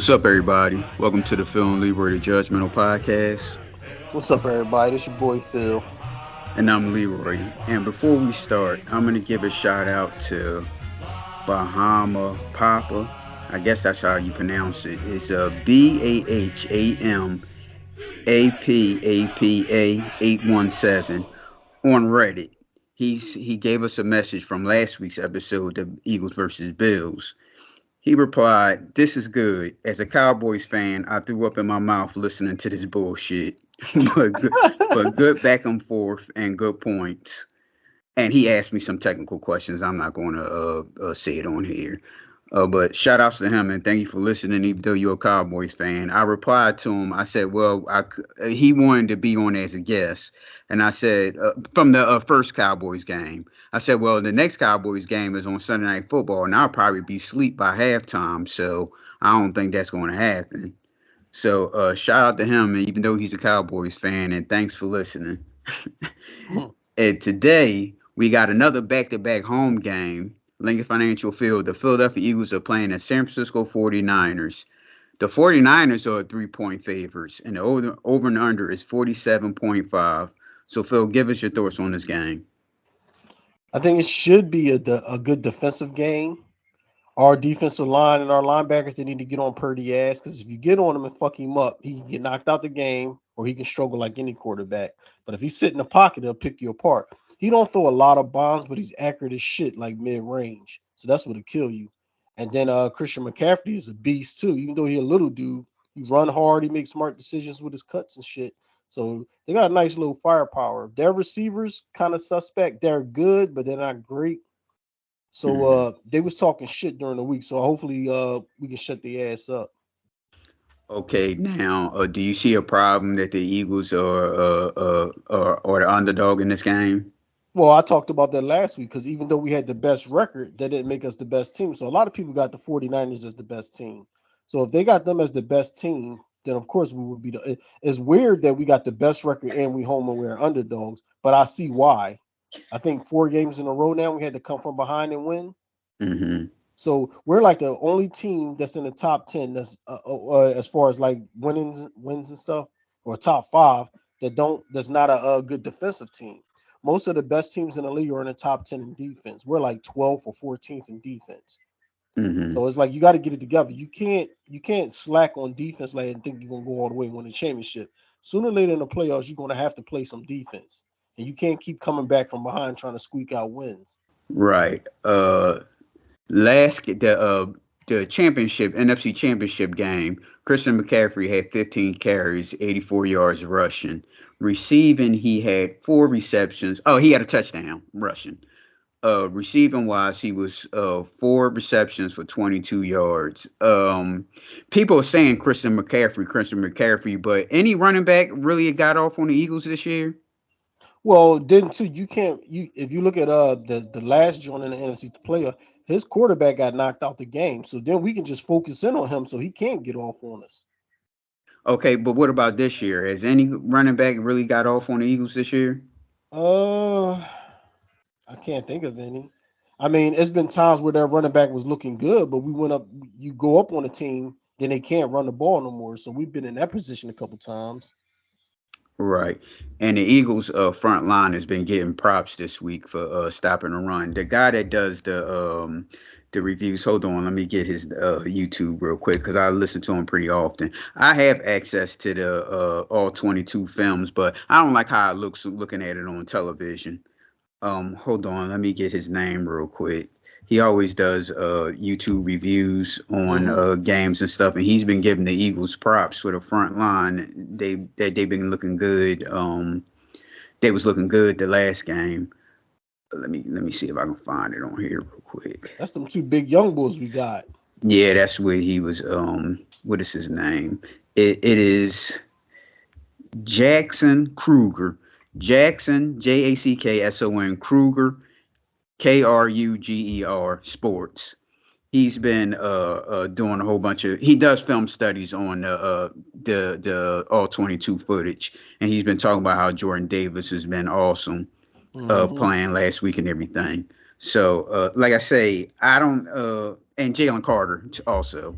What's up, everybody? Welcome to the Phil and Leroy the Judgmental Podcast, What's up, everybody? This your boy Phil. and I'm Leroy. And before we start, I'm gonna give a shout out to Bahama Papa. I guess that's how you pronounce it. It's BAHAMAPAPA 817 on Reddit. He gave us a message from last week's episode, the Eagles versus Bills. He replied, "This is good. As a Cowboys fan, I threw up in my mouth listening to this bullshit, but good back and forth and good points." And he asked me some technical questions. I'm not going to say it on here. But shout outs to him and thank you for listening, even though you're a Cowboys fan. I replied to him. I said, well, he wanted to be on as a guest. And I said, from the first Cowboys game, I said, well, the next Cowboys game is on Sunday Night Football, and I'll probably be asleep by halftime. So I don't think that's going to happen. So shout out to him, even though he's a Cowboys fan, and thanks for listening. And today we got another back-to-back home game. Lincoln Financial Field. The Philadelphia Eagles are playing the San Francisco 49ers. The 49ers are 3-point favorites, and the over and under is 47.5. So, Phil, give us your thoughts on this game. I think it should be a good defensive game. Our defensive line and our linebackers, they need to get on Purdy's ass because if you get on him and fuck him up, he can get knocked out the game or he can struggle like any quarterback. But if he sit in the pocket, he'll pick you apart. He don't throw a lot of bombs, but he's accurate as shit, like mid-range. So that's what'll kill you. And then Christian McCaffrey is a beast too. Even though he's a little dude, he run hard, he makes smart decisions with his cuts and shit. So they got a nice little firepower. Their receivers kind of suspect. They're good, but they're not great. So Mhm. they was talking shit during the week. So hopefully we can shut the ass up. Okay, now, do you see a problem that the Eagles are the underdog in this game? Well, I talked about that last week because even though we had the best record, that didn't make us the best team. So a lot of people got the 49ers as the best team. So if they got them as the best team, then of course we would be it's weird that we got the best record and we home and we're underdogs, but I see why. I think 4 games in a row now we had to come from behind and win. Hmm. So we're like the only team that's in the top 10 that's as far as like wins and stuff, or top five that's not a good defensive team. Most of the best teams in the league are in the top 10 in defense. We're like 12th or 14th in defense. Hmm. So it's like you got to get it together. You can't slack on defense like and think you're gonna go all the way and win the championship. Sooner or later in the playoffs, you're gonna have to play some defense, and you can't keep coming back from behind trying to squeak out wins. Right. The championship NFC championship game, Christian McCaffrey had 15 carries, 84 yards rushing. Receiving, he had 4 receptions. Oh, he had a touchdown rushing. Receiving wise, he was 4 receptions for 22 yards. People are saying Christian McCaffrey, but any running back really got off on the Eagles this year? Well, then too, you can't you if you look at the last joint in the NFC player, his quarterback got knocked out the game. So then we can just focus in on him so he can't get off on us. Okay, but what about this year? Has any running back really got off on the Eagles this year? Uh I can't think of any. I mean, it's been times where their running back was looking good, but we went up you go up on a team, then they can't run the ball no more. So we've been in that position a couple times. Right. And the Eagles front line has been getting props this week for stopping the run. The guy that does the reviews, hold on, let me get his YouTube real quick cuz I listen to him pretty often. I have access to the all 22 films, but I don't like how it looks looking at it on television. Hold on, let me get his name real quick. He always does YouTube reviews on Hmm. games and stuff, and he's been giving the Eagles props for the front line. They've been looking good. They was looking good the last game. Let me see if I can find it on here real quick. That's them two big young bulls we got. Yeah, that's where he was. What is his name? It is Jackson Kruger. Jackson Jackson Kruger Kruger Sports. He's been doing a whole bunch of. He does film studies on the all 22 footage, and he's been talking about how Jordan Davis has been awesome Hmm. playing last week and everything. So, like I say, I don't. And Jalen Carter also.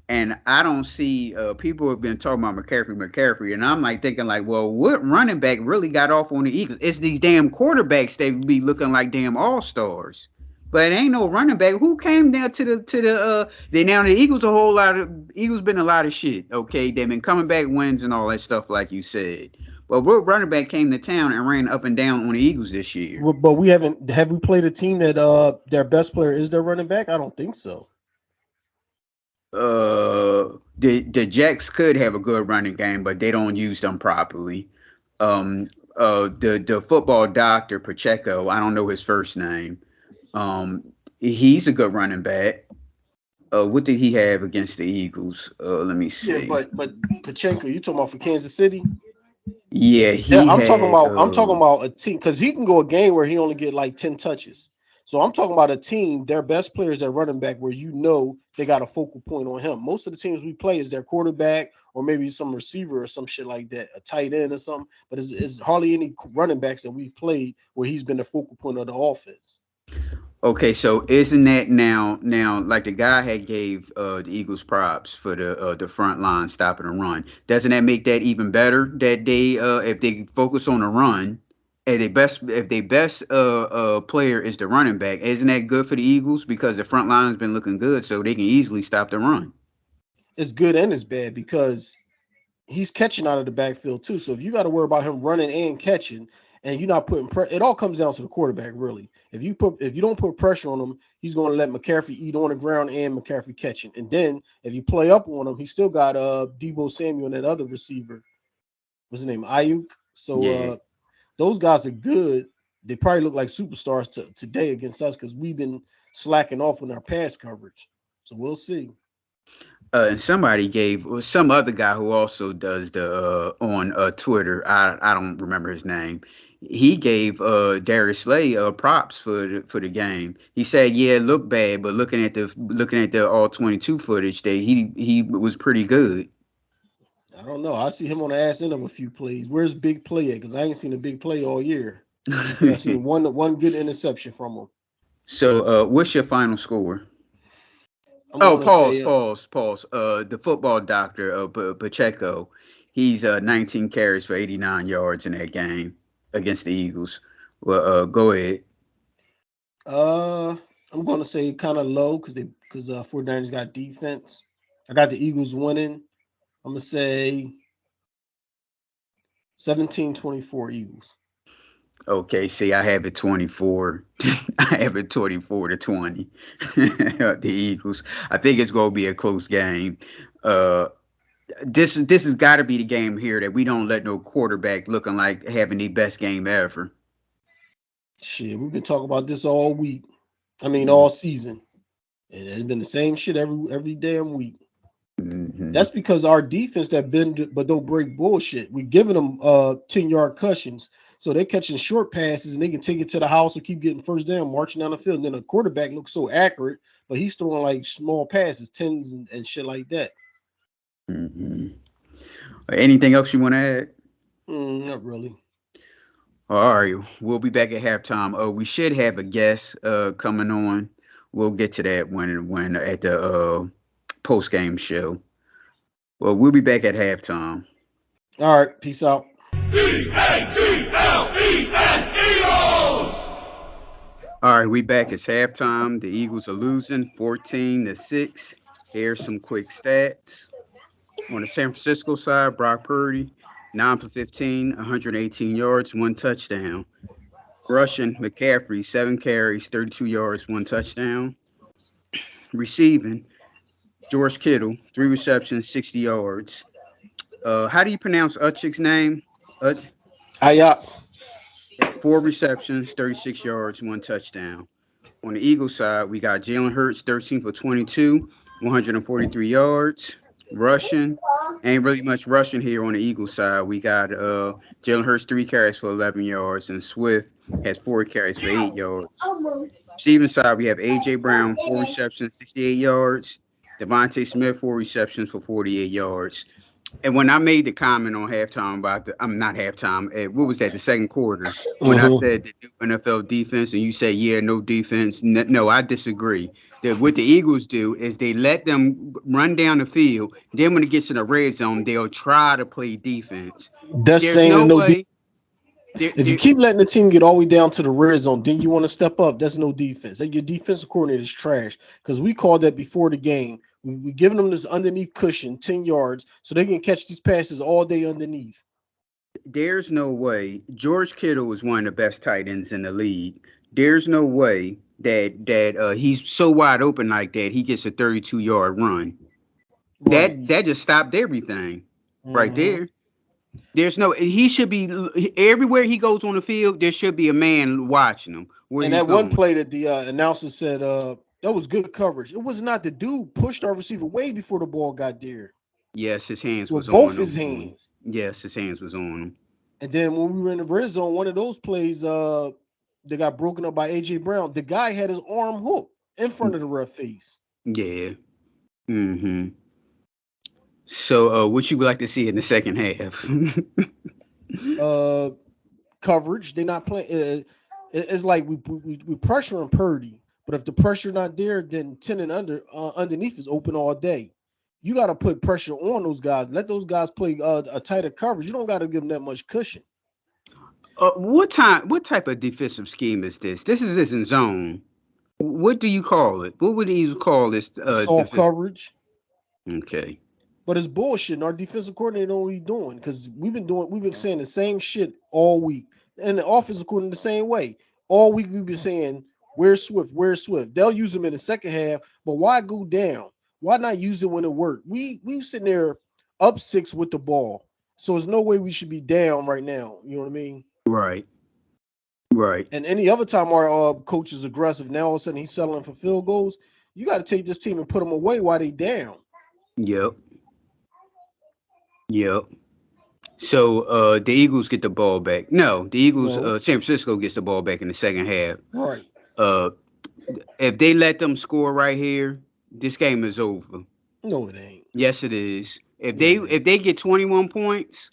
And I don't see people have been talking about McCaffrey, and I'm like thinking like, well, what running back really got off on the Eagles? It's these damn quarterbacks they be looking like damn all stars, but it ain't no running back. Who came down to the they now the Eagles a whole lot of Eagles been a lot of shit. Okay, they've been coming back wins and all that stuff like you said. But what running back came to town and ran up and down on the Eagles this year? But we haven't. Have we played a team that their best player is their running back? I don't think so. The Jacks could have a good running game, but they don't use them properly. The football doctor Pacheco, I don't know his first name. Um, he's a good running back. What did he have against the Eagles? Let me Yeah, see. but Pacheco, you talking about for Kansas City? Yeah, Yeah, he I'm talking had. about a team because he can go a game where he only get like 10 touches. So I'm talking about a team, their best players, their running back, where you know they got a focal point on him. Most of the teams we play is their quarterback or maybe some receiver or some shit like that, a tight end or something. But it's hardly any running backs that we've played where he's been the focal point of the offense. Okay, so isn't that now like the guy had gave the Eagles props for the front line stopping the run? Doesn't that make that even better? That they if they focus on the run, and they best if they best player is the running back, isn't that good for the Eagles because the front line has been looking good, so they can easily stop the run. It's good and it's bad because he's catching out of the backfield too. So if you got to worry about him running and catching, and you're not putting it all comes down to the quarterback really. If you don't put pressure on him, he's going to let McCaffrey eat on the ground and McCaffrey catching. And then if you play up on him, he still got Debo Samuel and that other receiver. What's his name? Ayuk. So Yeah. those guys are good. They probably look like superstars today against us because we've been slacking off on our pass coverage. So we'll see. And somebody gave some other guy who also does the on Twitter. I don't remember his name. He gave Darius Slay props for the game. He said, "Yeah, it looked bad, but looking at the all 22 footage, that he was pretty good." I don't know. I see him on the ass end of a few plays. Where's big play at? Because I ain't seen a big play all year. I think I seen one good interception from him. So, what's your final score? I'm Oh, gonna pause, say pause, pause. The football doctor, Pacheco, he's 19 carries for 89 yards in that game against the Eagles. Well, go ahead. uh I'm gonna say kind of low because 49ers got defense. I got the Eagles winning. I'm gonna say 17-24 Eagles. Okay, see, I have it 24. I have it 24-20. The Eagles. I think it's going to be a close game. Uh, this has got to be the game here that we don't let no quarterback looking like having the best game ever. Shit, we've been talking about this all week. I mean Mm-hmm. all season. And it's been the same shit every damn week. Mm-hmm. That's because our defense that bend but don't break bullshit. We giving them 10-yard cushions. So they're catching short passes and they can take it to the house or keep getting first down, marching down the field. And then the quarterback looks so accurate, but he's throwing like small passes, tens and shit like that. Mm-hmm. Anything else you want to add? Not really. All right, we'll be back at halftime. We should have a guest coming on. We'll get to that when at the post game show. Well, we'll be back at halftime. All right, peace out. Eagles! All right, we back. It's halftime. The Eagles are losing 14-6. Here's some quick stats. On the San Francisco side, Brock Purdy, 9 for 15, 118 yards, one touchdown. Rushing, McCaffrey, 7 carries, 32 yards, one touchdown. Receiving, George Kittle, 3 receptions, 60 yards. How do you pronounce Utchik's name? Ut, Hiya. 4 receptions, 36 yards, one touchdown. On the Eagles side, we got Jalen Hurts, 13 for 22, 143 yards. Rushing, ain't really much rushing here on the Eagles side. We got Jalen Hurts, 3 carries for 11 yards, and Swift has 4 carries for 8 yards. Receiving side, we have AJ Brown, 4 receptions, 68 yards. Devontae Smith, 4 receptions for 48 yards. And when I made the comment on halftime about I'm not halftime. What was that? The second quarter when I Mm-hmm. said the new NFL defense, and you say, yeah, no defense. No, I disagree. What the Eagles do is they let them run down the field. Then when it gets in the red zone, they'll try to play defense. That's There's saying there's no no. way. There, If you there, keep letting the team get all the way down to the red zone, then you want to step up. That's no defense. Like your defensive coordinator is trash because we called that before the game. We giving them this underneath cushion, 10 yards, so they can catch these passes all day underneath. there's no way. George Kittle is one of the best tight ends in the league. There's no way that he's so wide open like that. He gets a 32-yard run. Right. That just stopped everything right Hmm. there. There's no. He should be everywhere he goes on the field. There should be a man watching him where And he's that one going. play that the announcer said, that was good coverage. It was not the dude pushed our receiver way before the ball got there Yes, his hands with was both on his him. hands. Yes, his hands was on him. And then when we were in the red zone, one of those plays, they got broken up by AJ Brown. The guy had his arm hooked in front of the ref face. Yeah. Mm-hmm. So, what you would like to see in the second half? Uh, Coverage. They're not playing. It's like we pressuring Purdy, but if the pressure not there, then 10 and underneath is open all day. You got to put pressure on those guys. Let those guys play a tighter coverage. You don't got to give them that much cushion. What time? What type of defensive scheme is this? This in zone. What do you call it? What would you call this? A soft coverage. Okay. But it's bullshit. And our defensive coordinator know what he's doing because we've been saying the same shit all week. And the offensive coordinator the same way. All week we've been saying, where's Swift? Where's Swift? They'll use him in the second half, but why go down? Why not use it when it worked? We sitting there up 6 with the ball. So there's no way we should be down right now. You know what I mean? Right. Right. And any other time our coach is aggressive, now all of a sudden he's settling for field goals. You got to take this team and put them away while they down. Yep. Yep. So the Eagles get the ball back. No, the Eagles. No, San Francisco gets the ball back in the second half. right. Uh, if they let them score right here, this game is over. No, it ain't. Yes, it is. If No, they it if ain't. they get 21 points,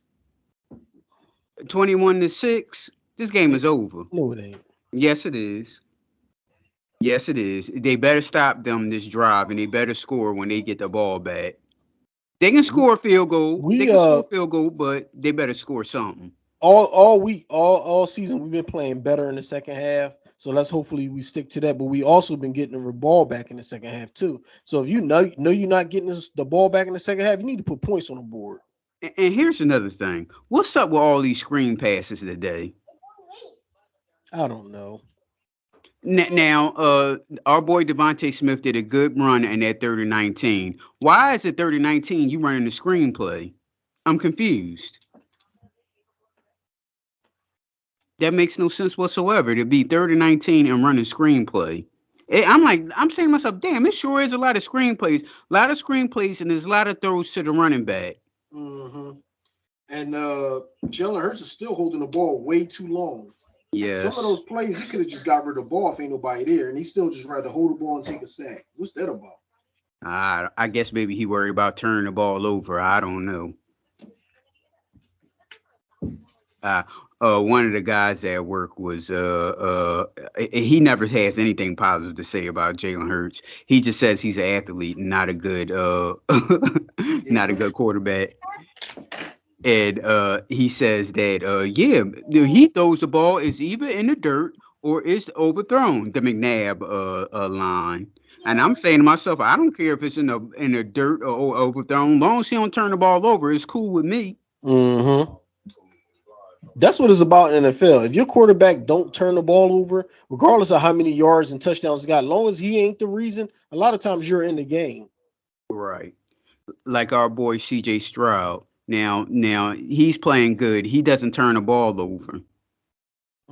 21-6, this game is over. No, it ain't. Yes, it is. Yes, it is. They better stop them this drive, and they better score when they get the ball back. They can We score a field goal. They we can score a field goal, but they better score something. all week all season we've been playing better in the second half. So let's hopefully we stick to that. But we also been getting the ball back in the second half too. So if you know you're not getting the ball back in the second half, you need to put points on the board. And here's another thing. What's up with all these screen passes today? I don't know. Now, our boy Devontae Smith did a good run in that 30-19. Why is it 30-19 you running the screenplay? I'm confused. That makes no sense whatsoever to be 30-19 and running screenplay. I'm saying to myself, damn, it sure is a lot of screenplays, and there's a lot of throws to the running back. Mm-hmm. And Jalen Hurts is still holding the ball way too long. Some of Yes. those plays he could have just got rid of the ball if ain't nobody there, and he still just rather hold the ball and take a sack. What's that about? I guess maybe he worried about turning the ball over. I don't know. Uh, One of the guys at work was he never has anything positive to say about Jalen Hurts. He just says he's an athlete and not a good not a good quarterback. And he says that yeah, he throws the ball is either in the dirt or it's overthrown. The McNabb line. And I'm saying to myself, I don't care if it's in the dirt or overthrown. As long as he don't turn the ball over, it's cool with me. Mm-hmm. That's what it's about in the NFL. If your quarterback don't turn the ball over, regardless of how many yards and touchdowns he got, as long as he ain't the reason, a lot of times you're in the game. Right. Like our boy CJ Stroud. Now he's playing good. He doesn't turn the ball over.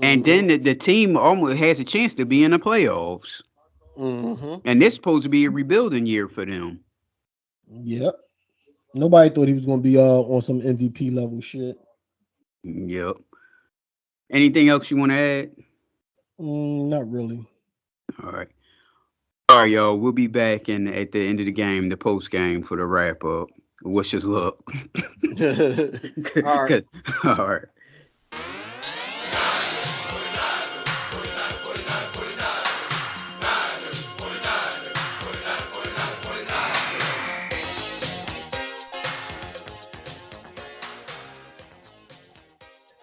And then Mm-hmm. the team almost has a chance to be in the playoffs. Mm-hmm. And this supposed to be a rebuilding year for them. Yep. Nobody thought he was gonna be on some MVP level shit. Yep. Anything else you want to add? Not really. All right. All right, y'all. We'll be back at the end of the game, the post game for the wrap up. Wish us luck. All right. All right.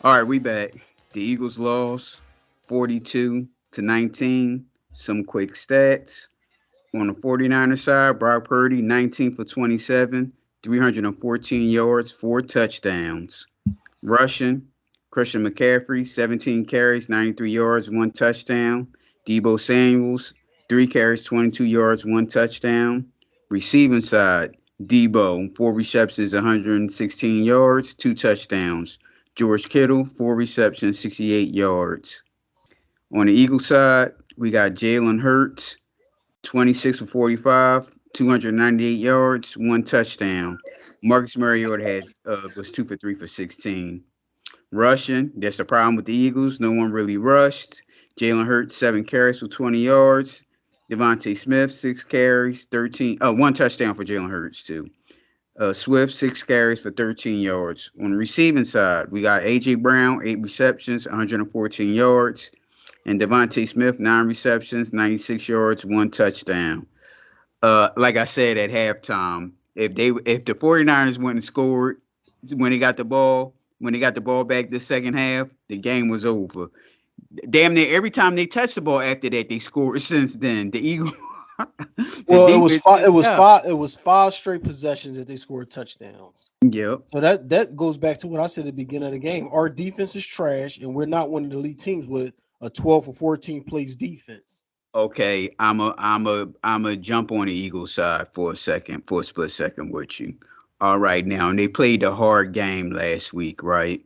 All right, we back. The Eagles lost 42-19. Some quick stats. On the 49ers side, Brock Purdy, 19 for 27, 314 yards, 4 touchdowns. Rushing, Christian McCaffrey, 17 carries, 93 yards, 1 touchdown. Debo Samuels, 3 carries, 22 yards, 1 touchdown. Receiving side, Debo, 4 receptions, 116 yards, 2 touchdowns. George Kittle, 4 receptions, 68 yards. On the Eagles side, we got Jalen Hurts, 26 for 45, 298 yards, 1 touchdown. Marcus Mariota was 2 for 3 for 16. Rushing, that's the problem with the Eagles. No one really rushed. Jalen Hurts, 7 carries for 20 yards. Devontae Smith, 6 carries, 1 touchdown for Jalen Hurts, too. Swift, 6 carries for 13 yards. On the receiving side, we got A.J. Brown, 8 receptions, 114 yards. And Devontae Smith, 9 receptions, 96 yards, 1 touchdown. Like I said at halftime, if the 49ers went and scored when they got the ball back the second half, the game was over. Damn near every time they touched the ball after that, they scored since then. The Eagles the Well, it was defense five. It picked was up. five. It was five straight possessions that they scored touchdowns. Yep. So that goes back to what I said at the beginning of the game. Our defense is trash, and we're not one of the elite teams with a 12 or 14 plays defense. Okay, I'm a jump on the Eagles side for a second, for a split second with you. All right, now they played a hard game last week, right?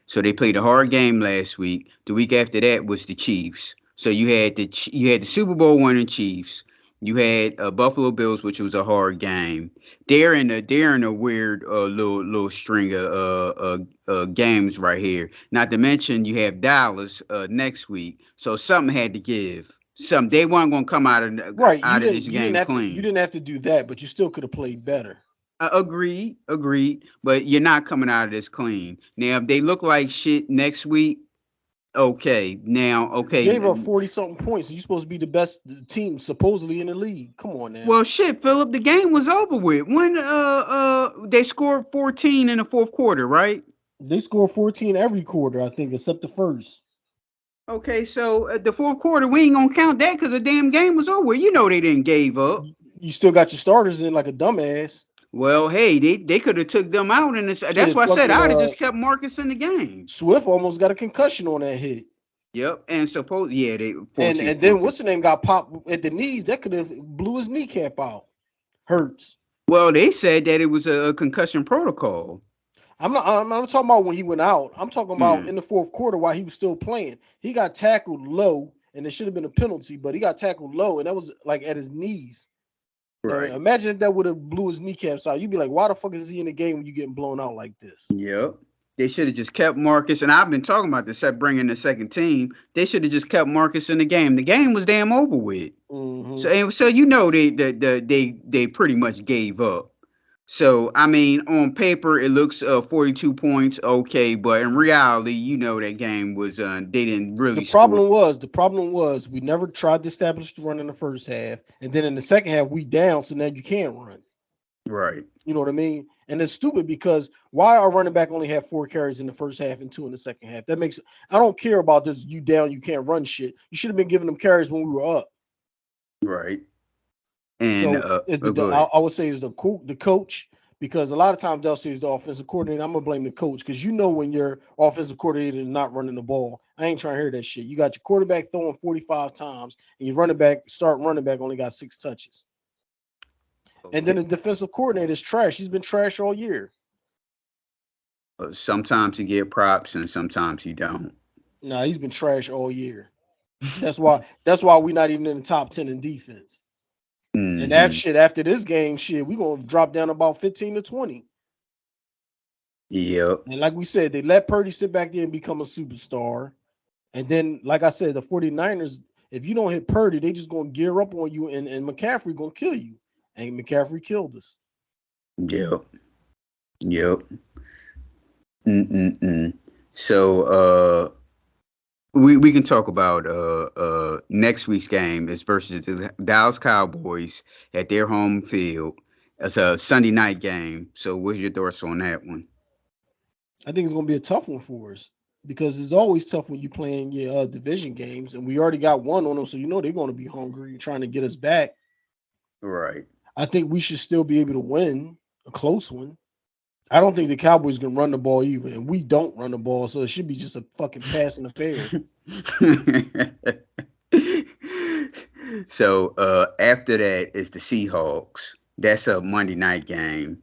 So they played a hard game last week. The week after that was the Chiefs. So you had the Super Bowl winning Chiefs. You had Buffalo Bills, which was a hard game. They're in a weird little string of games right here. Not to mention you have Dallas next week. So something had to give. Some they weren't gonna come Right. out of this You didn't game have to you clean. didn't have to do that, but you still could have played better. Agreed, agreed. But you're not coming out of this clean. Now, if they look like shit next week, okay. Now, You okay. gave up 40 something points. You're supposed to be the best team supposedly in the league. Come on now. Well, shit, Philip, the game was over with when they scored 14 in the fourth quarter, right? They score 14 every quarter, I think, except the first. Okay, so the fourth quarter we ain't gonna count that because the damn game was over with. You know they didn't gave up. You still got your starters in like a dumbass. Well, hey, they could have took them out, and that's Shit, why I said fucking I'd have just kept Marcus in the game. Swift almost got a concussion on that hit. Yep, and suppose yeah, they And 14 then points. what's the name got popped at the knees? That could have blew his kneecap out. Hurts. Well, they said that it was a concussion protocol. I'm not talking about when he went out. I'm talking about Yeah, in the fourth quarter while he was still playing. He got tackled low, and it should have been a penalty, but he got tackled low, and that was like at his knees. Now right. imagine if that would have blew his kneecaps out. You'd be like, why the fuck is he in the game when you getting blown out like this? Yep. They should have just kept Marcus, and I've been talking about this at bringing the second team. They should have just kept Marcus in the game. The game was damn over with. Mm-hmm. So you know they pretty much gave up. So I mean, on paper it looks 42 points, okay, but in reality, you know that game was they didn't The really score. problem was, the problem was we never tried to establish the run in the first half, and then in the second half we down, so now you can't run. Right. You know what I mean? And it's stupid because why our running back only had 4 carries in the first half and 2 in the second half? That makes I don't care about this. You down, you can't run shit. You should have been giving them carries when we were up. Right. And So go ahead. I would say is the coach because a lot of times they'll say it's the offensive coordinator. I'm gonna blame the coach because you know when your offensive coordinator is not running the ball. I ain't trying to hear that shit. You got your quarterback throwing 45 times and your running back only got 6 touches. And then Okay. the defensive coordinator is trash. He's been trash all year. Sometimes you get props and sometimes you don't. Nah, he's been trash all year. That's why we're not even in the top 10 in defense. And that Hmm. shit after this game, shit, we gonna drop down about 15 to 20. Yep. And like we said, they let Purdy sit back there and become a superstar. And then, like I said, the 49ers, if you don't hit Purdy, they just gonna gear up on you and McCaffrey gonna kill you. And McCaffrey killed us. Yep. Yep. Mm-mm-mm. So we can talk about next week's game is versus the Dallas Cowboys at their home field. It's a Sunday night game. So what's your thoughts on that one? I think it's gonna be a tough one for us. because it's always tough when you playing your division games, and we already got one on them, so they're going to be hungry and trying to get us back. Right. I think we should still be able to win a close one. I don't think the Cowboys can run the ball either, and we don't run the ball, so it should be just a fucking passing affair. So after that is the Seahawks. That's a Monday night game.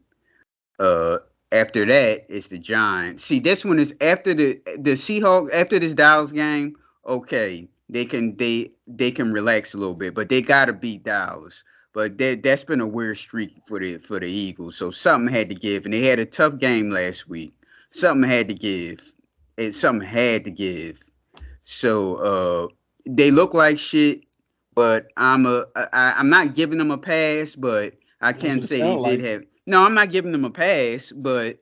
Uh After that is the Giants. See, this one is after the Seahawks after this Dallas game. Okay, they can relax a little bit, but they gotta beat Dallas. But that's been a weird streak for the Eagles. So something had to give, and they had a tough game last week. Something had to give. Something had to give. So they look like shit, but I'm not giving them a pass, but I That's can what it say they sounds did like. have. No, I'm not giving them a pass, but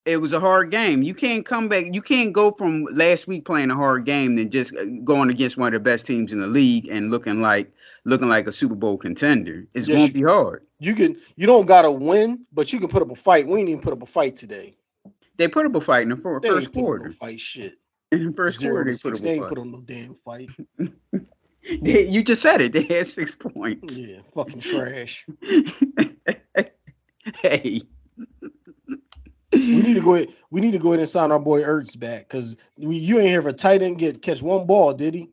it was a hard game. You can't come back. You can't go from last week playing a hard game and just going against one of the best teams in the league and looking like a Super Bowl contender. It's Yes, going to be hard. you can. You don't gotta win, but you can put up a fight. We ain't even put up a fight today. They put up a fight in the They first ain't put up no quarter. fight. Shit. In the first Zero quarter, to they put six. up a They ain't fight. put on no damn fight. You just said it. They had 6 points. Yeah, fucking trash. Hey. We need to go ahead. We need to go ahead and sign our boy Ertz back because you ain't hear of a tight end catch one ball, did he?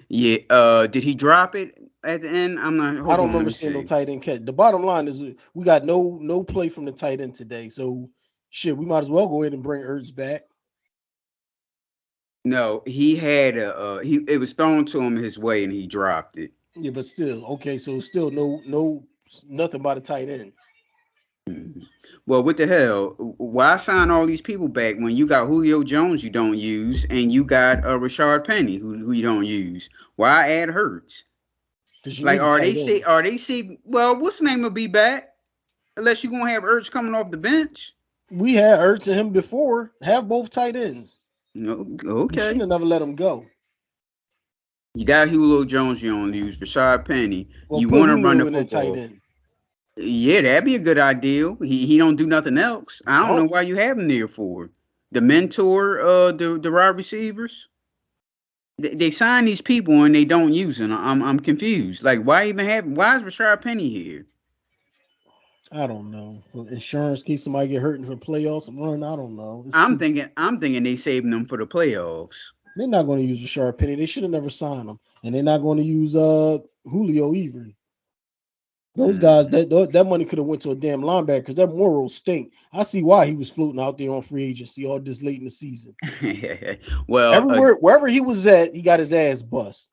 Yeah. Did he drop it at the end? I'm not. I Hold don't on. Let remember me seeing no see. tight end catch. The bottom line is we got no play from the tight end today. So shit, we might as well go ahead and bring Ertz back. No, he had a. He it was thrown to him his way and he dropped it. Yeah, but still, okay. So still no nothing by the tight end. Mhm. Well, what the hell? Why sign all these people back when you got Julio Jones you don't use and you got Rashard Penny who you don't use? Why add Hurts? Because you Like, need a tight end. Are they say? Well, what's the name will be back unless you're gonna have Ertz coming off the bench. We had Ertz and him before. Have both tight ends. No, You shouldn't okay. have never let him go. You got Julio Jones you don't use, Rashard Penny. Well, You put want to run Julio the in that tight football. end. Yeah, that'd be a good idea. He don't do nothing else. I don't know Something. why you have him there for. The mentor, the wide receivers. They sign these people and they don't use them. I'm confused. Like why even have? Why is Rashard Penny here? I don't know. For insurance, in case somebody get hurt in the playoffs and run. I don't know. It's I'm stupid. thinking I'm thinking they saving them for the playoffs. They're not going to use Rashard Penny. They should have never signed him, and they're not going to use Julio either. Those guys, Mm. that money could have went to a damn linebacker because that moral stink. I see why he was floating out there on free agency all this late in the season. well, Everywhere, wherever he was at, he got his ass bust.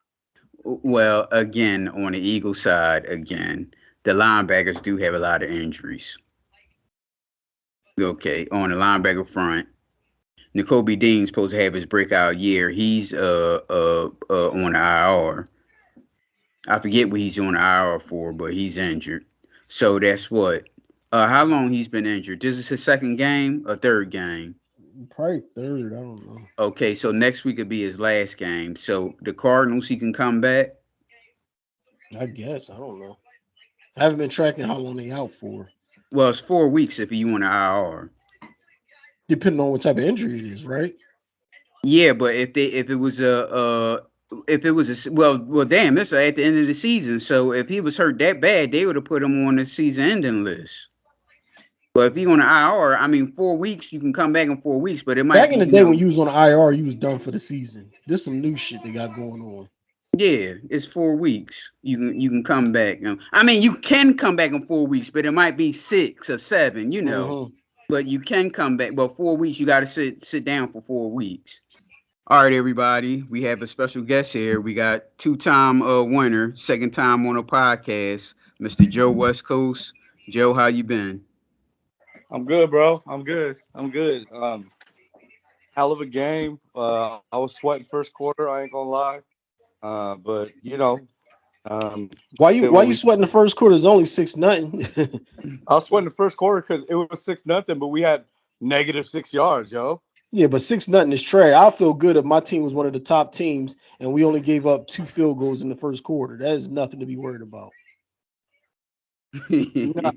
well, again on the Eagle side, again the linebackers do have a lot of injuries. Okay, on the linebacker front, N'Kobe Dean's supposed to have his breakout year. He's on the IR. I forget what he's on the IR for, but he's injured. So that's what. How long he's been injured? This is his second game, or third game. Probably third. I don't know. Okay, so next week could be his last game. So the Cardinals, he can come back. I guess I don't know. I haven't been tracking how long they out for, Well, it's 4 weeks if you on the IR. depending on what type of injury it is, right? Yeah, but if it was well damn, it's at the end of the season. So if he was hurt that bad, they would have put him on the season ending list. But if he on the IR, I mean 4 weeks, you can come back in 4 weeks, but it might Back be, in the day when you was on the IR, you was done for the season. There's some new shit they got going on. yeah, it's 4 weeks. You can come back. I mean, you can come back in 4 weeks, but it might be 6 or 7. Mm-hmm. But you can come back. But 4 weeks, you got to sit down for 4 weeks. All right, everybody. We have a special guest here. We got two-time winner, second time on a podcast, Mr. Joe West Coast. Joe, how you been? I'm good, bro. I'm good. I'm good. Hell of a game. I was sweating first quarter. I ain't gonna lie. But Why we you did why what you we. sweating the first quarter? Is only 6-0. I was sweating the first quarter because it was 6-0, but we had -6 yards, yo. Yeah, but 6-0 is trash. I feel good if my team was one of the top teams and we only gave up 2 field goals in the first quarter. That is nothing to be worried about. I'm not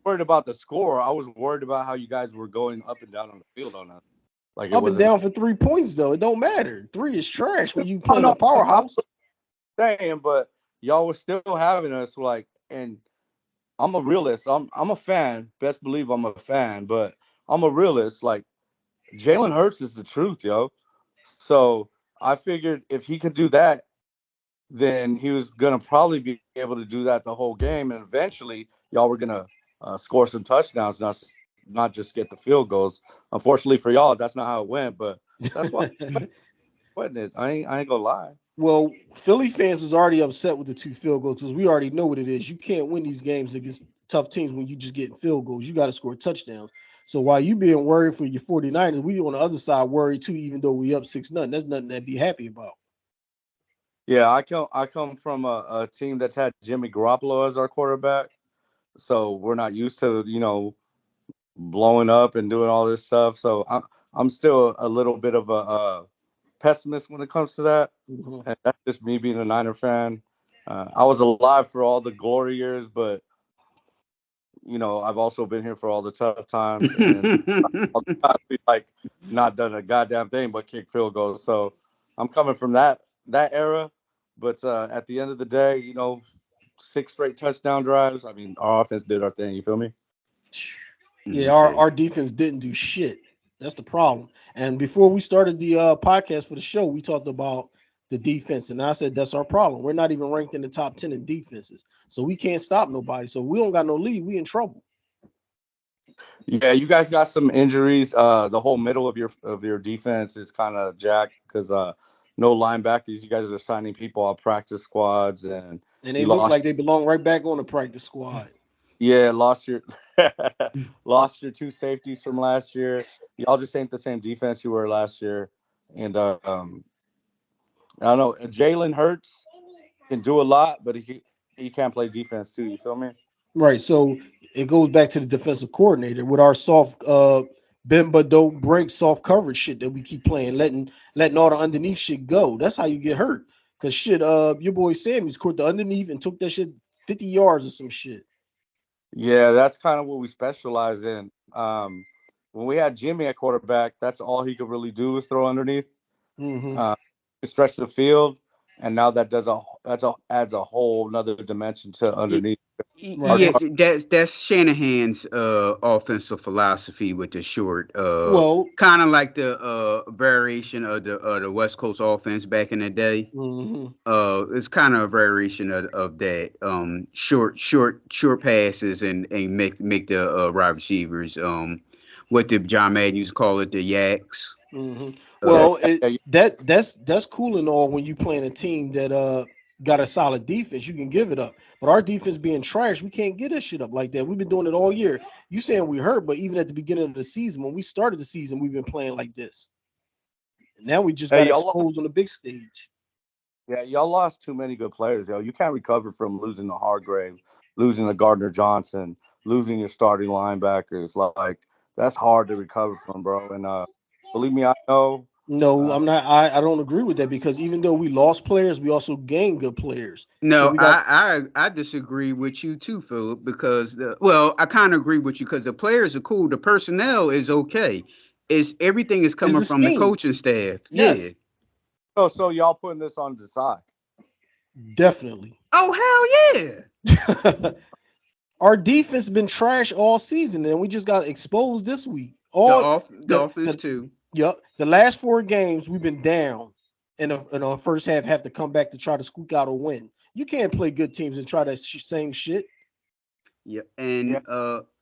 worried about the score. I was worried about how you guys were going up and down on the field on us. Like it Up and wasn't. down for 3 points though. It don't matter. 3 is trash when you Oh playing a no, I'm powerhouse. saying, but y'all were still having us like, and I'm a realist. I'm a fan. Best believe I'm a fan, but I'm a realist. Like Jalen Hurts is the truth, yo. So I figured if he could do that, then he was gonna probably be able to do that the whole game, and eventually y'all were gonna score some touchdowns, not just get the field goals. Unfortunately for y'all, that's not how it went. But that's why wasn't it? I ain't gonna lie. Well, Philly fans was already upset with the 2 field goals because we already know what it is. You can't win these games against tough teams when you just getting field goals. You got to score touchdowns. So while you being worried for your 49ers, we on the other side worried too, even though we up 6-0. That's nothing to be happy about. Yeah, I come from a team that's had Jimmy Garoppolo as our quarterback, so we're not used to blowing up and doing all this stuff. So I'm still a little bit of a pessimist when it comes to that, Mhm. and that's just me being a Niner fan. I was alive for all the glory years, but I've also been here for all the tough times, and all the times we like not done a goddamn thing but kick field goals. So I'm coming from that era, but at the end of the day, 6 straight touchdown drives. I mean, our offense did our thing. You feel me? Yeah, our, Okay. our defense didn't do shit. That's the problem. And before we started the podcast for the show, we talked about the defense, and I said that's our problem. We're not even ranked in the top 10 in defenses, so we can't stop nobody. So we don't got no lead. We in trouble. Yeah, you guys got some injuries. The whole middle of your defense is kind of jacked because no linebackers. You guys are signing people on practice squads, and And they you look lost. like they belong right back on the practice squad. Yeah, lost your lost your 2 safeties from last year. Y'all just ain't the same defense you were last year. And I don't know. Jalen Hurts can do a lot, but he can't play defense too. You feel me? Right. So it goes back to the defensive coordinator with our soft bend but don't break soft coverage shit that we keep playing, letting all the underneath shit go. That's how you get hurt. Cause shit, your boy Sammy's caught the underneath and took that shit 50 yards or some shit. Yeah, that's kind of what we specialize in. When we had Jimmy at quarterback, that's all he could really do was throw underneath, Mm-hmm. uh, stretch the field, and now that adds a whole another dimension to underneath. Right. Our, Yeah, our that's Shanahan's offensive philosophy with the short, Well, kind of like the variation of the West Coast offense back in the day. mm-hmm. It's kind of a variation of that. Short passes and make the wide receivers what the John Madden used to call it, the yaks. Mm-hmm. yeah, Uh, Well, it yeah, yeah, that's cool and all when you playing a team that got a solid defense, you can give it up. But our defense being trash, we can't get that shit up like that. We've been doing it all year. You saying we hurt, but even at the beginning of the season, when we started the season, we've been playing like this. And now we just hey, got y'all lost, exposed on the big stage. yeah, y'all lost too many good players, yo. You can't recover from losing to Hargrave, losing to Gardner Johnson, losing your starting linebackers. Like that's hard to recover from, bro. And believe me, I know. No, Uh, I'm not. I don't agree with that because even though we lost players, we also gained good players. So no, we got I disagree with you too, Philip, because well, I kind of agree with you because the players are cool, the personnel is okay. It's everything is is coming the from the scheme. coaching staff. Yeah. Yes, so y'all putting this on Desai. definitely. Oh hell yeah. Our defense been trash all season, and we just got exposed this week. The The offense the too. yep, the last 4 games we've been down, in the first half have to come back to try to squeak out a win. You can't play good teams and try that same shit. Yeah, Yeah, and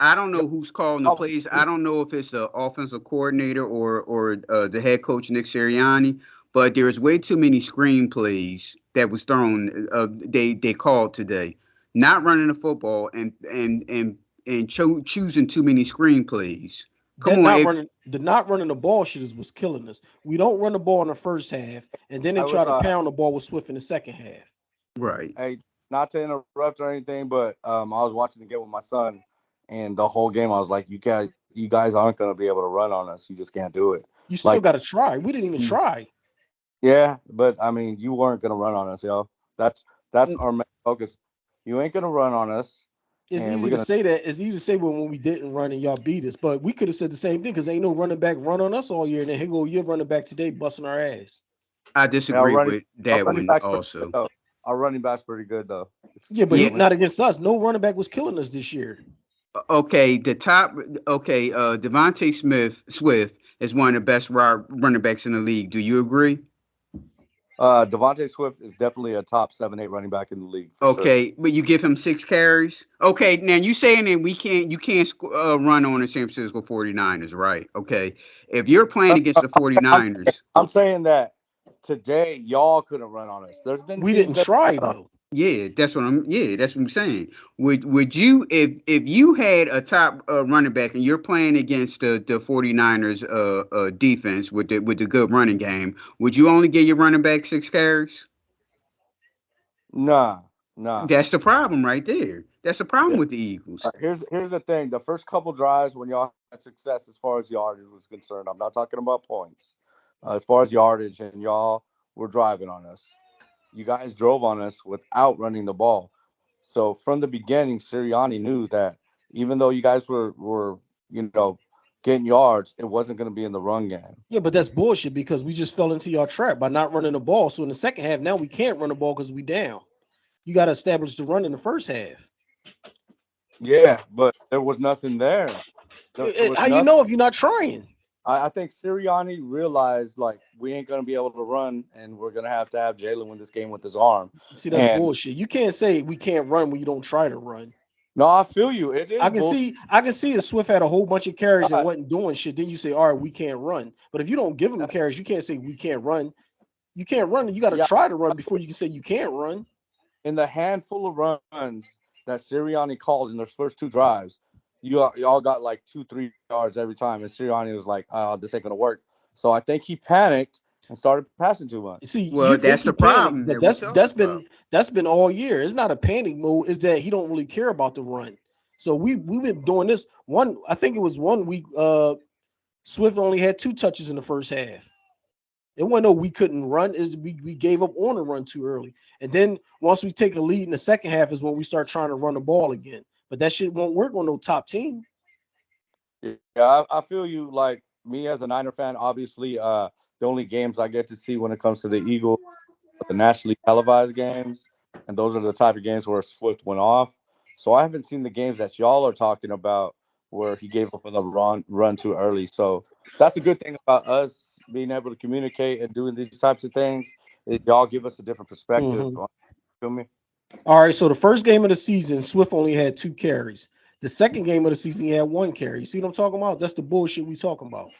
I don't yeah. know who's calling the Oh, plays. I don't know if it's the offensive coordinator or the head coach Nick Sirianni, but there's way too many screen plays that was thrown. They called today, not running the football and choosing too many screen plays. Come That on, not running the not running the ball shit is what's killing us. We don't run the ball in the first half, and then they I try was to pound the ball with Swift in the second half. right. hey, not to interrupt or anything, but I was watching the game with my son, and the whole game I was like, you guys aren't gonna be able to run on us. You just can't do it. You still Like, got to try. We didn't even try. yeah, but I mean, you weren't gonna run on us, yo. That's our main focus. You ain't gonna run on us. It's and easy we're to gonna. say that. It's easy to say when we didn't run and y'all beat us, but we could have said the same thing because ain't no running back run on us all year, and then here go your running back today busting our ass. I And our disagree running with our that running one back's pretty good also. though. Our running back's pretty good though. Yeah, but Yeah. So we, not against us. No running back was killing us this year. Okay, the top. Okay, Devontae Swift is one of the best running backs in the league. Do you agree? Devontae Swift is definitely a top 7, 8 running back in the league for sure. Okay, but you give him 6 carries. Okay, now you saying that you can't run on the San Francisco 49ers, right? Okay, if you're playing against the I'm 49ers, I'm saying that today y'all couldn't run on us. There's been We teams didn't that try run on. though. yeah, that's what I'm saying. Would you if you had a top running back and you're playing against the 49ers defense with the good running game, would you only give your running back 6 carries? Nah, nah. That's the problem right there. That's the problem Yeah. with the Eagles. Here's the thing. The first couple drives when y'all had success as far as yardage was concerned, I'm not talking about points. As far as yardage, and y'all were driving on us. You guys drove on us without running the ball. So from the beginning, Sirianni knew that even though you guys were you know getting yards, it wasn't going to be in the run game. Yeah, but that's bullshit because we just fell into your trap by not running the ball. So in the second half, now we can't run the ball because we down. You got to establish the run in the first half. Yeah, but there was nothing there. There was How you nothing. know if you're not trying? I think Sirianni realized like we ain't gonna be able to run, and we're gonna have to have Jalen win this game with his arm. See, that's And bullshit. You can't say we can't run when you don't try to run. no, I feel you. It is bullshit. I can see if Swift had a whole bunch of carries and God, wasn't doing shit. Then you say, all right, we can't run. But if you don't give him that- carries, you can't say we can't run. You can't run. You got to yeah, try to run before you can say you can't run. in the handful of runs that Sirianni called in those first two drives, y'all got like 2, 3 yards every time, and Sirianni was like, "Oh, this ain't gonna work." So I think he panicked and started passing too much. See, you Well, think that's he the panicked, problem but that we talking about. that's been all year. It's not a panic mode. It's that he don't really care about the run. So we've been doing this one. I think it was 1 week. Swift only had 2 touches in the first half. It wasn't no we couldn't run. Is we gave up on the run too early, and then once we take a lead in the second half is when we start trying to run the ball again. But that shit won't work on no top team. Yeah, I feel you. Like me as a Niner fan, obviously, the only games I get to see when it comes to the Eagles are the nationally televised games, and those are the type of games where Swift went off. So I haven't seen the games that y'all are talking about where he gave up on the run too early. So that's a good thing about us being able to communicate and doing these types of things. Is y'all give us a different perspective. Mhm. Feel me? All right, so the first game of the season, Swift only had 2 carries. The second game of the season, he had 1 carry. See what I'm talking about? That's the bullshit we talking about.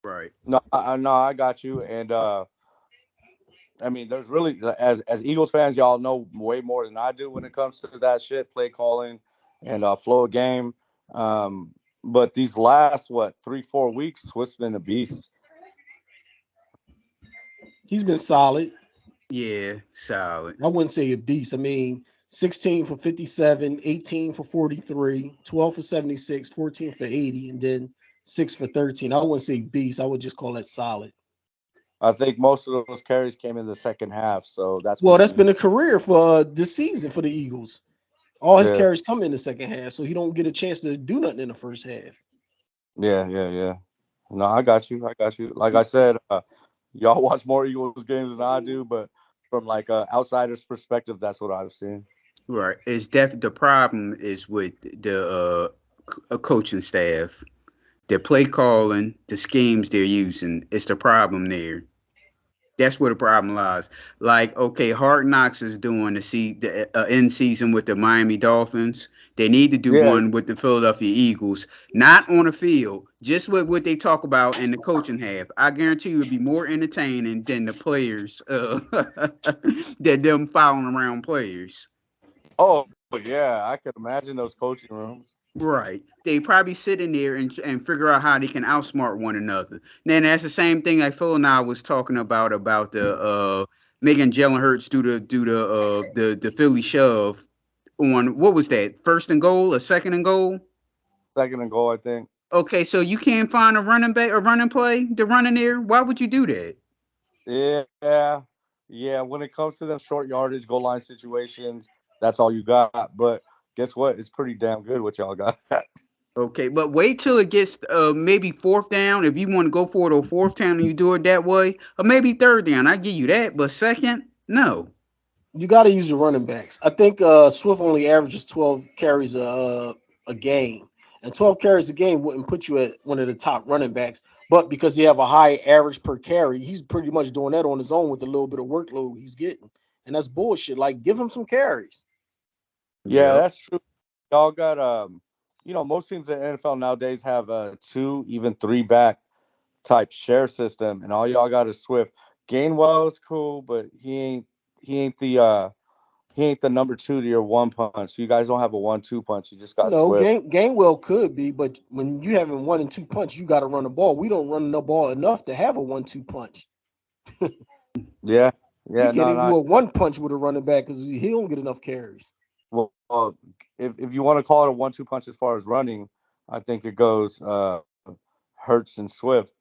Right. No, no, I got you. And I mean, there's really as Eagles fans, y'all know way more than I do when it comes to that shit, play calling and flow of game. But these last 3, 4 weeks, Swift's been a beast. He's been solid. Yeah, solid. I wouldn't say a beast. I mean, 16 for 57, 18 for 43, 12 for 76, 14 for 80, and then 6 for 13. I wouldn't say beast. I would just call that solid. I think most of those carries came in the second half, so that's Well, when that's he, been a career for this season for the Eagles. All his yeah, carries come in the second half, so he don't get a chance to do nothing in the first half. yeah. No, I got you. I got you. Like I said, y'all watch more Eagles games than I do, but from like a outsider's perspective, that's what I've seen. Right. It's the problem is with the coaching staff, their play calling, the schemes they're using. It's the problem there. That's where the problem lies. Like, okay, Hard Knocks is doing the end season with the Miami Dolphins. They need to do Yeah. one with the Philadelphia Eagles, not on the field, just with what they talk about in the coaching half. I guarantee you it'd be more entertaining than the players, than them following around players. Oh yeah, I could imagine those coaching rooms. Right. They probably sit in there and figure out how they can outsmart one another. Then that's the same thing like Phil and I was talking about the making Jalen Hurts do the Philly shove on what was that? First and goal, a second and goal? Second and goal, I think. Okay, so you can't find a running back or running play to run in there? Why would you do that? Yeah. When it comes to them short yardage goal line situations, that's all you got. But guess what? It's pretty damn good what y'all got. Okay, but wait till it gets maybe fourth down. If you want to go for it on fourth down and you do it that way, or maybe third down, I give you that. But second, no. You got to use your running backs. I think Swift only averages 12 carries a game, and 12 carries a game wouldn't put you at one of the top running backs. But because you have a high average per carry, he's pretty much doing that on his own with the little bit of workload he's getting, and that's bullshit. Like, give him some carries. Yeah, Yep. that's true. Y'all got most teams in the NFL nowadays have a two, even three back type share system, and all y'all got is Swift. Gainwell is cool, but he ain't the he ain't the number two to your one punch. You guys don't have a 1-2 punch. You just got No, Swift. Gainwell could be, but when you having 1 and 2 punch, you got to run the ball. We don't run the ball enough to have a 1-2 punch. Yeah, We yeah, can't no, even no. do a one punch with a running back because he don't get enough carries. Well, if you want to call it a 1-2 punch as far as running, I think it goes Hurts and Swift.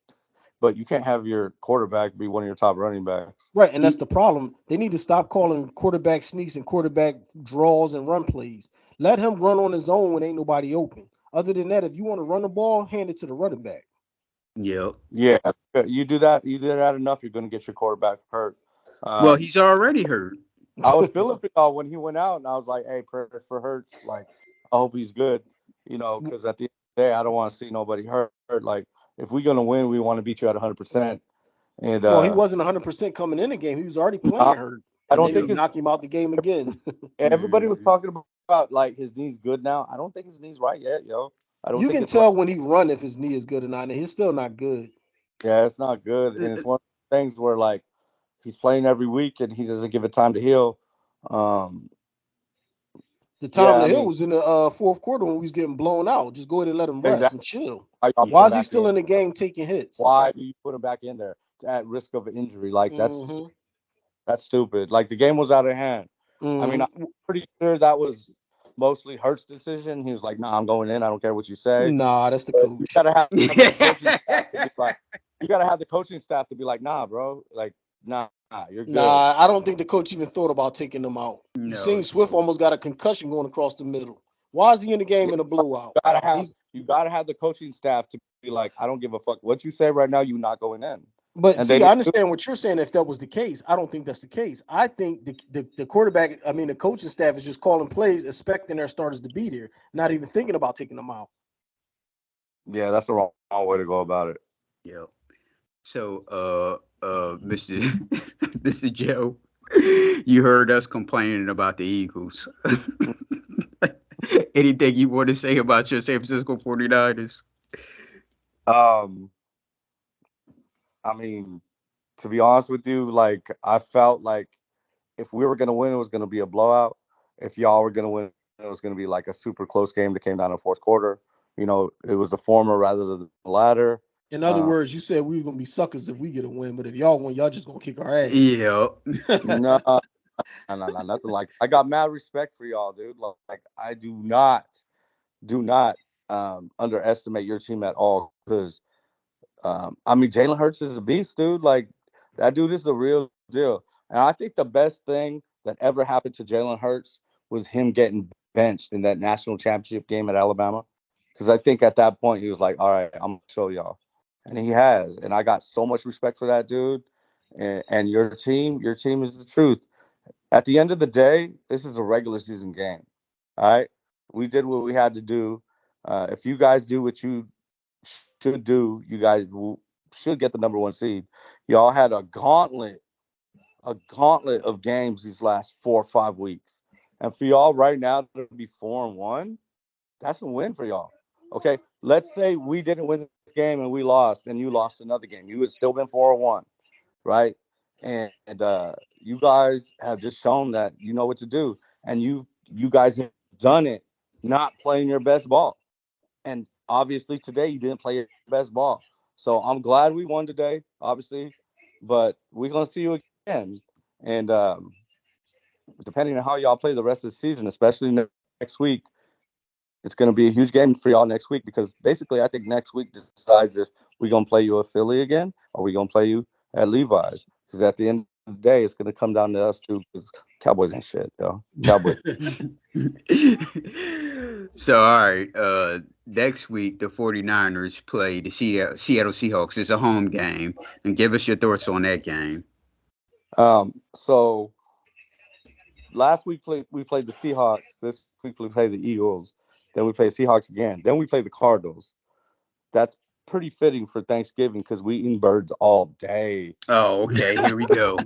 But you can't have your quarterback be one of your top running backs. Right, and that's the problem. They need to stop calling quarterback sneaks and quarterback draws and run plays. Let him run on his own when ain't nobody open. Other than that, if you want to run the ball, hand it to the running back. Yep. Yeah, you do that enough, you're going to get your quarterback hurt. Well, Um, he's already hurt. I was feeling for y'all when he went out, and I was like, "Hey, prayers for Hurts. Like, I hope he's good. Because at the end of the day, I don't want to see nobody hurt. Like, if we're gonna win, we want to beat you at 100%. And Well, he wasn't 100% coming in the game. He was already I playing hurt, I and don't then they think his knock him out the game again. everybody was Hmm. talking about like his knees good now. I don't think his knees right yet, yo. I don't You think can it's right. tell when he run if his knee is good or not, and he's still not good. Yeah, it's not good, and it's one of the things where like he's playing every week and he doesn't give it time to heal. Um, The time yeah, to I hill mean, was in the fourth quarter when we was getting blown out. Just go ahead and let him rest exactly and chill. why y'all put Why him is he Yeah. back still in. in the game taking hits? Why do you put him back in there at risk of injury? Like Mm-hmm. that's stupid. Like the game was out of hand. I mean, I'm Mm-hmm. pretty sure that was mostly Hurt's decision. He was like, "Nah, I'm going in. I don't care what you say." Nah, that's the But you coach. gotta have the coaching staff to be like, you gotta have the coaching staff to be like, "Nah, bro. Like, nah, you're good." Nah, I don't think the coach even thought about taking them out. You No. seen Swift almost got a concussion going across the middle. Why is he in the Yeah, game in a blowout? He's you gotta have the coaching staff to be like, "I don't give a fuck what you say right now. You not going in." But And they see, I didn't do. understand what you're saying. If that was the case, I don't think that's the case. I think the quarterback, I mean, the coaching staff is just calling plays, expecting their starters to be there, not even thinking about taking them out. Yeah, that's the wrong way to go about it. Yep. So, Mr. Mr. Joe, you heard us complaining about the Eagles. Anything you want to say about your San Francisco 49ers? Um, I mean, to be honest with you, like I felt like if we were gonna win, it was gonna be a blowout. If y'all were gonna win, it was gonna be like a super close game that came down in the fourth quarter. It was the former rather than the latter. In other Uh, words, you said we were gonna be suckers if we get a win, but if y'all win, y'all just gonna kick our ass. Yeah. no, no, nothing like. I got mad respect for y'all, dude. Like I do not underestimate your team at all because I mean, Jalen Hurts is a beast, dude. Like that dude is the real deal. And I think the best thing that ever happened to Jalen Hurts was him getting benched in that national championship game at Alabama. Because I think at that point he was like, "All right, I'm gonna show y'all," and he has. And I got so much respect for that dude. And your team is the truth. At the end of the day, this is a regular season game. All right, we did what we had to do. If you guys do what you should do, you guys should get the number one seed. Y'all had a gauntlet of games these last 4 or 5 weeks, and for y'all right now to be 4-1, that's a win for y'all. Okay, let's say we didn't win this game and we lost, and you lost another game, you would still been 4-1, right? And you guys have just shown that you know what to do, and you guys have done it, not playing your best ball. And obviously today you didn't play your best ball. So I'm glad we won today, obviously, but we're gonna see you again. And depending on how y'all play the rest of the season, especially next week, it's going to be a huge game for y'all next week because basically I think next week decides if we're going to play you at Philly again or we're going to play you at Levi's. Because at the end of the the day, it's gonna come down to us too, because Cowboys ain't shit, yo. Cowboys. So, all right, next week the 49ers play the Seattle Seahawks. It's a home game, and give us your thoughts on that game. So last week we played the Seahawks. This week we played the Eagles. Then we play Seahawks again. Then we play the Cardinals. That's pretty fitting for Thanksgiving because we eating birds all day. Oh, okay, here we go.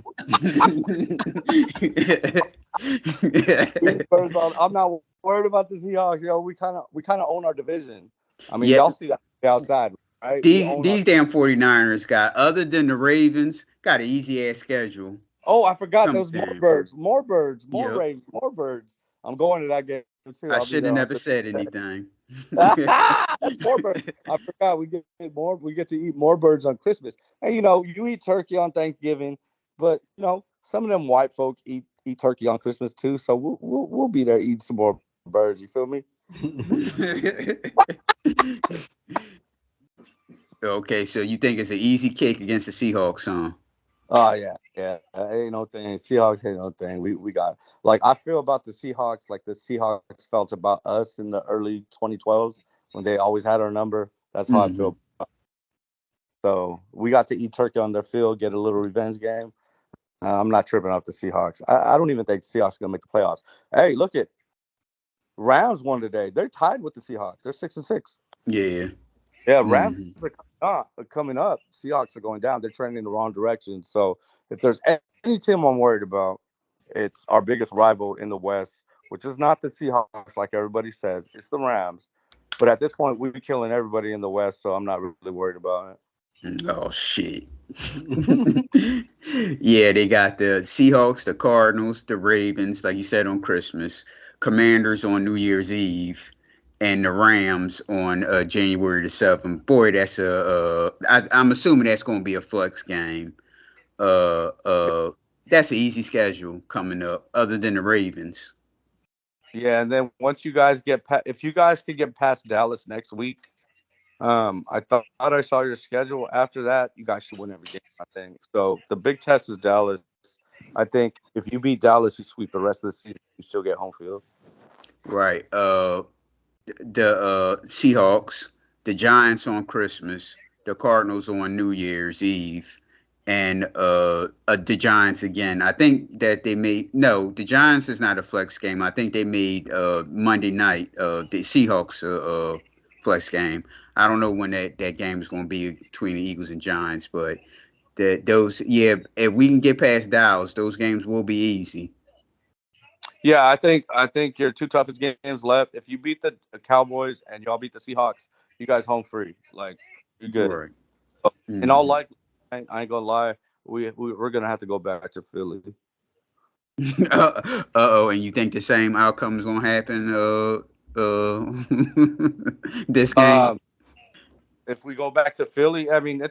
We eat birds all. I'm not worried about the Seahawks, yo. We kind of own our division. I mean, y'all Yeah, see that outside, right? We these own our. these damn 49ers got, other than the Ravens, got an easy ass schedule. Oh, I forgot Come those more down. birds, more birds, more Yep. ravens, more birds. I'm going to that game too. I'll I be there should have on never Christmas said Day. anything. That's more birds. I forgot we get more. We get to eat more birds on Christmas. And you eat turkey on Thanksgiving, but some of them white folk eat turkey on Christmas too. So we'll be there eating some more birds. You feel me? Okay, so you think it's an easy kick against the Seahawks, huh? Oh yeah. Ain't no thing. Seahawks ain't no thing. We got like I feel about the Seahawks like the Seahawks felt about us in the early 2012s when they always had our number. That's how I Hmm. feel. So we got to eat turkey on their field, get a little revenge game. I'm not tripping off the Seahawks. I don't even think the Seahawks are gonna make the playoffs. Hey, look at Rams won today. They're tied with the Seahawks. They're 6-6. Yeah. Yeah, Rams Hmm. are coming up. Seahawks are going down. They're trending in the wrong direction. So if there's any team I'm worried about, it's our biggest rival in the West, which is not the Seahawks like everybody says. It's the Rams. But at this point, we're killing everybody in the West, so I'm not really worried about Oh shit. Yeah, they got the Seahawks, the Cardinals, the Ravens, like you said, on Christmas, Commanders on New Year's Eve, and the Rams on January the 7th. Boy, I'm assuming that's going to be a flex game. Uh, it. uh, that's an easy schedule coming up, other than the Ravens. Yeah, and then once you guys if you guys could get past Dallas next week, I thought I saw your schedule. After that, you guys should win every game, I think. So the big test is Dallas. I think if you beat Dallas, you sweep the rest of the season. You still get home field. Right. The Seahawks, the Giants on Christmas, the Cardinals on New Year's Eve, and the Giants again. I think that they made, no, the Giants is not a flex game. I think they made Monday night the Seahawks flex game. I don't know when that game is going to be between the Eagles and Giants, but that those, yeah, if we can get past Dallas, those games will be easy. Yeah, I think your two toughest games left. If you beat the Cowboys and y'all beat the Seahawks, you guys home free. Like you're good. Right. In all Hmm. likelihood, I ain't gonna lie, we're gonna have to go back to Philly. Uh-oh, and you think the same outcome is gonna happen this game? Um, if we go back to Philly, I mean,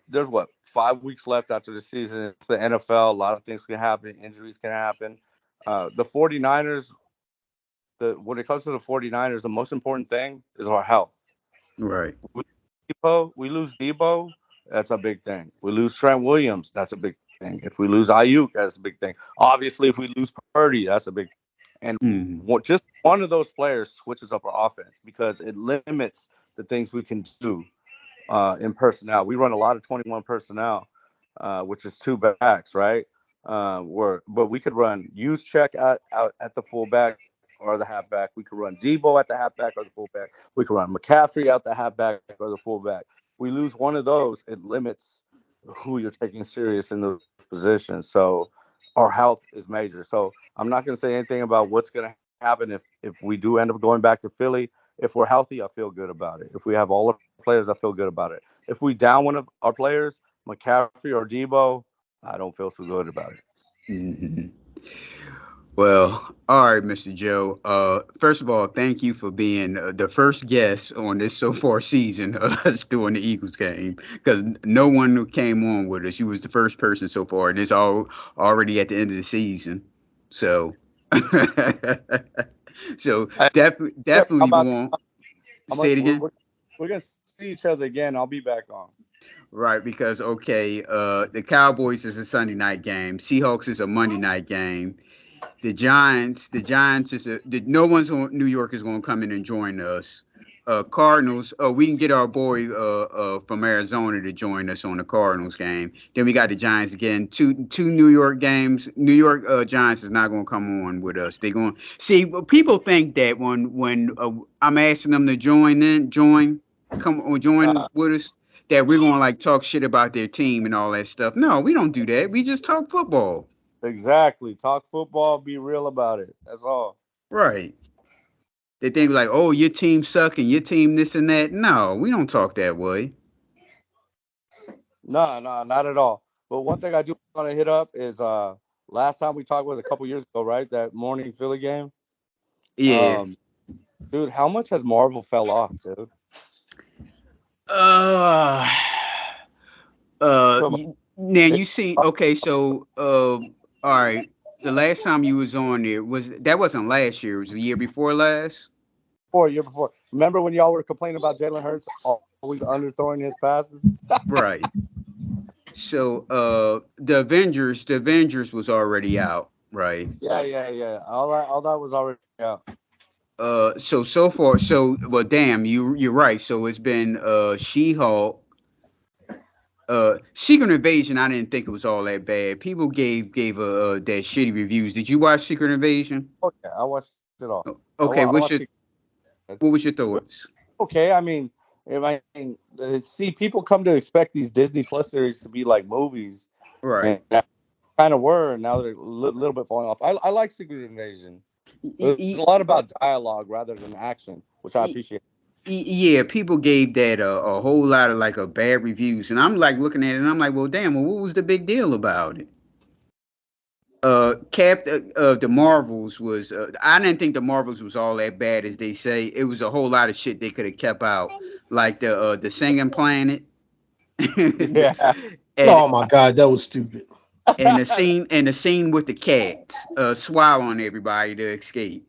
there's what 5 weeks left after the season. It's the NFL. A lot of things can happen. Injuries can happen. The 49ers, when it comes to the 49ers, the most important thing is our health. Right. We lose Debo, that's a big thing. We lose Trent Williams, that's a big thing. If we lose Ayuk, that's a big thing. Obviously, if we lose Purdy, that's a big thing. And Hmm. just one of those players switches up our offense because it limits the things we can do in personnel. We run a lot of 21 personnel, which is two backs, right? But we could run use check out at the fullback or the halfback. We could run Debo at the halfback or the fullback. We could run McCaffrey out the halfback or the fullback. We lose one of those, it limits who you're taking serious in those positions. So our health is major. So I'm not going to say anything about what's going to happen if we do end up going back to Philly. If we're healthy, I feel good about it. If we have all our players, I feel good about it. If we down one of our players, McCaffrey or Debo, I don't feel so good about it. Hmm. Well, all right, Mr. Joe. First of all, thank you for being the first guest on this so far season of us doing the Eagles game, because no one who came on with us. You was the first person so far, and it's all already at the end of the season. So, so Hey, definitely I'm about won't I'm a, say it again. we're gonna see each other again. I'll be back on. Right, because okay, the Cowboys is a Sunday night game. Seahawks is a Monday night game. The Giants is no one's on New York is going to come in and join us. Cardinals. We can get our boy from Arizona to join us on the Cardinals game. Then we got the Giants again. Two New York games. New York Giants is not going to come on with us. They're going to see. People think that when I'm asking them to come or join Uh, with us, that we're going to like talk shit about their team and all that stuff. No, we don't do that. We just talk football. exactly. Talk football. Be real about it. That's all. Right. They think like, oh, your team suck and your team this and that. No, we don't talk that way. No, no, not at all. But one thing I do want to hit up is last time we talked was a couple years ago, right? That morning Philly game. Yeah. Um, dude, how much has Marvel fell off, dude? Uh, Come now on. you see, okay, so all right. The last time you was on there wasn't last year. It was the year before last. Before, year before. Remember when y'all were complaining about Jalen Hurts always underthrowing his passes? Right. So the Avengers was already out. Right. Yeah, yeah, yeah. All that was already out. So far, well, damn, you're right. So it's been She-Hulk. Secret Invasion. I didn't think it was all that bad. People gave that shitty reviews. Did you watch Secret Invasion? Okay, I watched it all. Okay, I watched it. what was your thoughts? Okay, I mean, see, people come to expect these Disney Plus series to be like movies, Right. and kind of were, and now they're a little bit falling off. I like Secret Invasion. It was a lot about dialogue rather than action, which I appreciate. Yeah, people gave that a whole lot of like a bad reviews, and I'm like looking at it, and I'm like, well, damn, well, what was the big deal about it? The Marvels was. I didn't think the Marvels was all that bad as they say. It was a whole lot of shit they could have kept out, like the singing planet, and Yeah, Oh my god, that was stupid. the scene with the cats swallowing everybody to escape.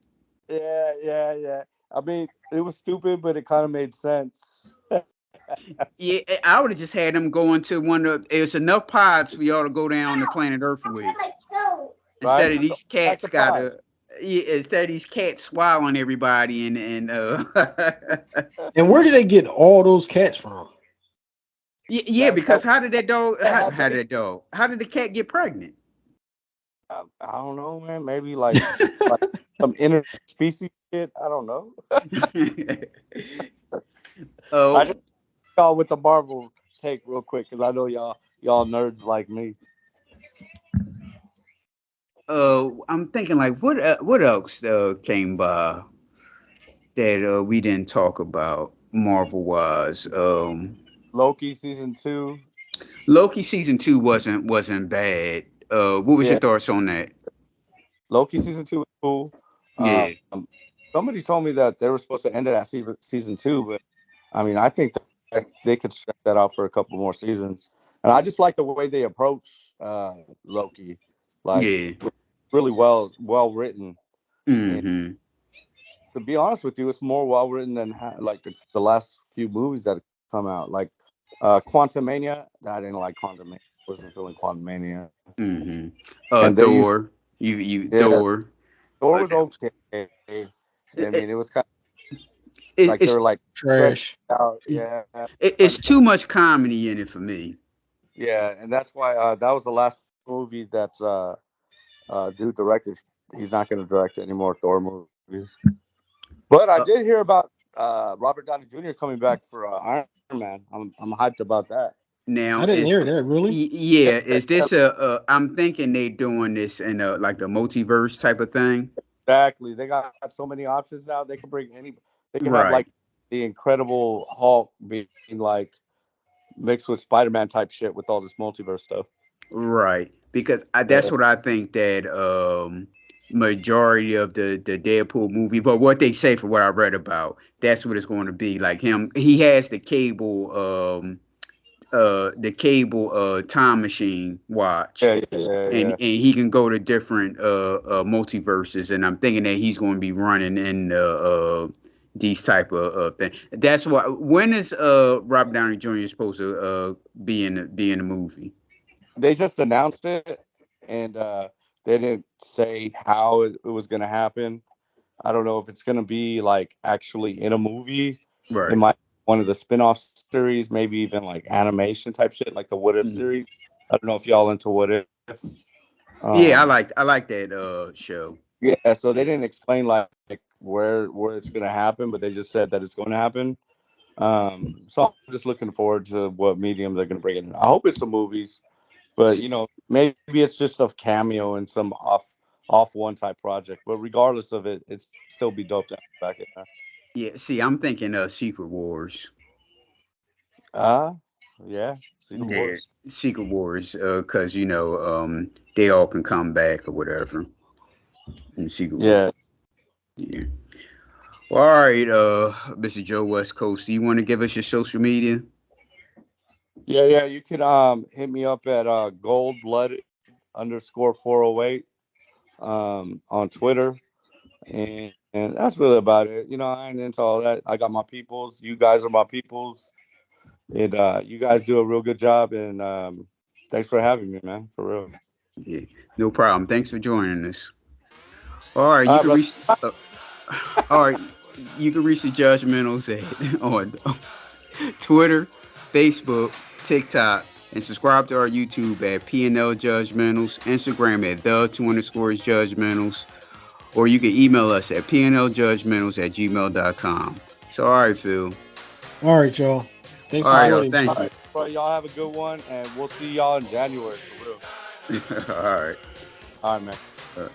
yeah. I mean, it was stupid, but it kind of made sense. Yeah, I would have just had them go into one of. It's enough pods for y'all to go down to planet Earth with. Instead Right? of these Back cats to pod. gotta. Yeah, instead of these cats swallowing everybody and And where did they get all those cats from? yeah, That because how did that dog that had how did the cat get pregnant? I don't know, man. Maybe like some interspecies shit. I don't know. I Oh, just y'all with the Marvel take real quick because I know y'all nerds like me. I'm thinking like what else came by that we didn't talk about Marvel wise. Loki season 2. Loki season two wasn't bad. What was your Yeah, thoughts on that? Loki season 2 was cool. Yeah, Somebody told me that they were supposed to end it at season 2, but I mean, I think that they could stretch that out for a couple more seasons. And I just like the way they approach Loki, like yeah. really well written. And Mm-hmm. to be honest with you, it's more well written than like the last few movies that have come out, like Quantum Mania. I didn't like Quantum Mania. Wasn't feeling Quantum Mania, Mm-hmm. and they used Thor. You yeah, Thor. Thor Uh, was okay. I mean, it, it was kind of it, like they it's were like stretched Trash. out. Yeah, it's too much comedy in it for me. yeah, and that's why that was the last movie that dude directed. He's not going to direct any more Thor movies. But I Uh, did hear about Robert Downey Jr. coming back for Iron Man. I'm hyped about that. I Now didn't hear that really. yeah, is this I'm thinking they doing this in a like the multiverse type of thing. Exactly. They got so many options now. They can bring any. They can have Right. like the Incredible Hulk being like mixed with Spider-Man type shit with all this multiverse stuff. Right. Because that's Yeah. what I think that majority of the Deadpool movie, but what they say for what I read about, that's what it's going to be. Like him, he has the cable time machine watch, and Yeah. he can go to different multiverses, and I'm thinking that he's going to be running in these type of things. That's why. When is Robert Downey Jr. supposed to be in the movie? They just announced it, and they didn't say how it was going to happen. I don't know if it's going to be like actually in a movie. It Right. might be one of the spin-off series, maybe even like animation type shit, like the What If Mhm. series. I don't know if y'all into What If. Yeah, Um, I like that show. yeah, so they didn't explain like where it's going to happen, but they just said that it's going to happen. So I'm just looking forward to what medium they're going to bring it in. I hope it's some movies, but maybe it's just a cameo in some off one type project. But regardless of it, it'd still be dope to have him back in there. Yeah, see, I'm thinking Secret Wars. Uh yeah, Secret Yeah, Wars. Secret Wars, because they all can come back or whatever in Secret Wars. Yeah, Yeah. Well, all right, Mr. Joe West Coast, do you want to give us your social media? yeah. You can hit me up at gold blooded underscore 408 on Twitter, and that's really about it. I ain't into all that. I got my peoples. You guys are my peoples. And you guys do a real good job. And thanks for having me, man. For real. Yeah, no problem. Thanks for joining us. All right, All you right, can brother. reach. All right, you can reach the Judgmentals at on Twitter, Facebook, TikTok, and subscribe to our YouTube at PNL Judgmentals, Instagram at the_judgmentals, or you can email us at pnljudgmentals@gmail.com. So, all right, Phil. All right, y'all. Thanks All for right, All right, y'all. joining me. Thank all you. right, bro. Y'all have a good one, and we'll see y'all in January for real. All right. All right, man. Uh,